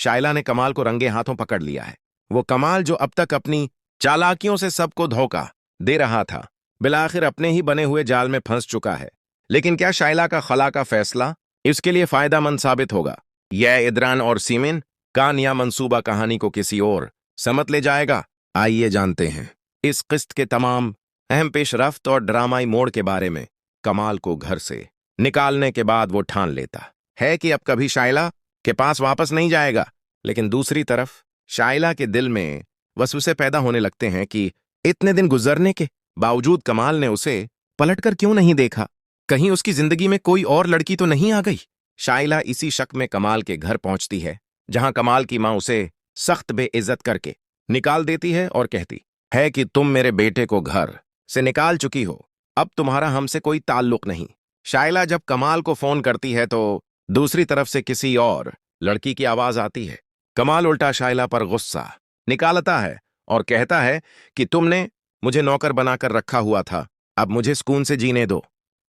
शाइला ने कमाल को रंगे हाथों पकड़ लिया है। वो कमाल जो अब तक अपनी चालाकियों से सबको धोखा दे रहा था, बिलाखिर अपने ही बने हुए जाल में फंस चुका है। लेकिन क्या शाइला का खला का फैसला इसके लिए फायदामंद साबित होगा? यह इदरान और सीमिन का नया मंसूबा कहानी को किसी और समत ले जाएगा? आइए जानते हैं इस किस्त के तमाम अहम पेशरफ्त और ड्रामाई मोड़ के बारे में। कमाल को घर से निकालने के बाद वो ठान लेता है कि अब कभी शाइला के पास वापस नहीं जाएगा। लेकिन दूसरी तरफ शाइला के दिल में वसवसे पैदा होने लगते हैं कि इतने दिन गुजरने के बावजूद कमाल ने उसे पलटकर क्यों नहीं देखा? कहीं उसकी जिंदगी में कोई और लड़की तो नहीं आ गई? शाइला इसी शक में कमाल के घर पहुंचती है, जहां कमाल की मां उसे सख्त बेइज्जत करके निकाल देती है और कहती है कि तुम मेरे बेटे को घर से निकाल चुकी हो, अब तुम्हारा हमसे कोई ताल्लुक नहीं। शाइला जब कमाल को फोन करती है तो दूसरी तरफ से किसी और लड़की की आवाज आती है। कमाल उल्टा शाइला पर गुस्सा निकालता है और कहता है कि तुमने मुझे नौकर बनाकर रखा हुआ था, अब मुझे सुकून से जीने दो।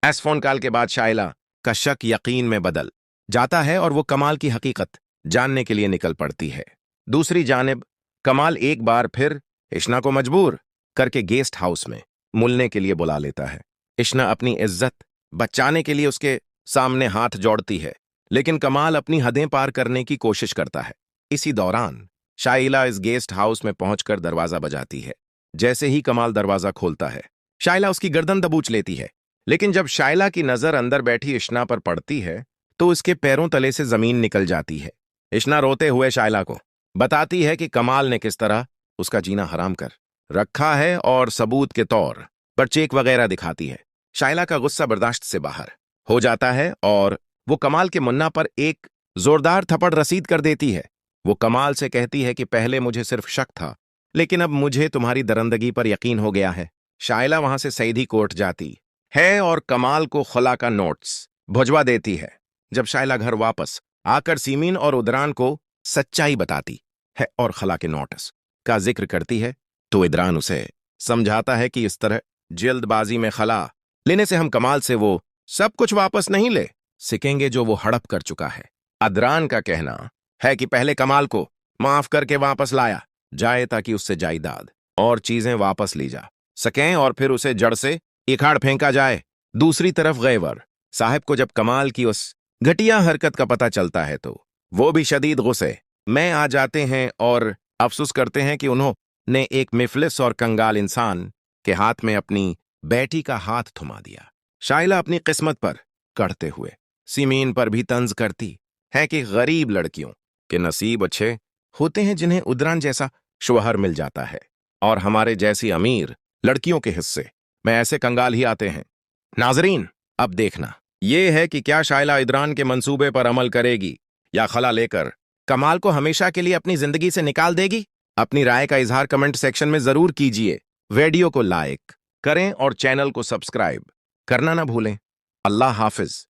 इस फोन कॉल के बाद शाइला का शक यकीन में बदल जाता है और वो कमाल की हकीकत जानने के लिए निकल पड़ती है। दूसरी जानिब कमाल एक बार फिर इश्ना को मजबूर करके गेस्ट हाउस में मिलने के लिए बुला लेता है। इश्ना अपनी इज्जत बचाने के लिए उसके सामने हाथ जोड़ती है, लेकिन कमाल अपनी हदें पार करने की कोशिश करता है। इसी दौरान शाइला इस गेस्ट हाउस में पहुंचकर दरवाजा बजाती है। जैसे ही कमाल दरवाजा खोलता है, शाइला उसकी गर्दन दबोच लेती है। लेकिन जब शाइला की नजर अंदर बैठी इश्ना पर पड़ती है तो उसके पैरों तले से जमीन निकल जाती है। इश्ना रोते हुए शाइला को बताती है कि कमाल ने किस तरह उसका जीना हराम कर रखा है और सबूत के तौर पर चेक वगैरह दिखाती है। शाइला का गुस्सा बर्दाश्त से बाहर हो जाता है और वो कमाल के मुन्ना पर एक जोरदार थप्पड़ रसीद कर देती है। वो कमाल से कहती है कि पहले मुझे सिर्फ शक था, लेकिन अब मुझे तुम्हारी दरंदगी पर यकीन हो गया है। शाइला वहां से सईदी कोर्ट जाती है और कमाल को खला का नोट्स भिजवा देती है। जब शाइला घर वापस आकर सीमीन और उदरान को सच्चाई बताती है और खला के नोटिस का जिक्र करती है, तो इदरान उसे समझाता है कि इस तरह जल्दबाजी में खला लेने से हम कमाल से वो सब कुछ वापस नहीं ले सकेंगे जो वो हड़प कर चुका है। अदरान का कहना है कि पहले कमाल को माफ करके वापस लाया जाए ताकि उससे जायदाद और चीजें वापस ली जा सकें और फिर उसे जड़ से इखाड़ फेंका जाए। दूसरी तरफ गैवर साहब को जब कमाल की उस घटिया हरकत का पता चलता है तो वो भी शदीद गुस्से में आ जाते हैं और अफसोस करते हैं कि उन्होंने एक मिफलिस और कंगाल इंसान के हाथ में अपनी बेटी का हाथ थमा दिया। शाइला अपनी किस्मत पर कड़ते हुए सीमीन पर भी तंज करती है कि गरीब लड़कियों के नसीब अच्छे होते हैं जिन्हें उदरान जैसा शौहर मिल जाता है, और हमारे जैसी अमीर लड़कियों के हिस्से में ऐसे कंगाल ही आते हैं। नाजरीन, अब देखना यह है कि क्या शाइला इदरान के मंसूबे पर अमल करेगी या खला लेकर कमाल को हमेशा के लिए अपनी जिंदगी से निकाल देगी? अपनी राय का इजहार कमेंट सेक्शन में जरूर कीजिए। वीडियो को लाइक करें और चैनल को सब्सक्राइब करना ना भूलें। अल्लाह हाफिज।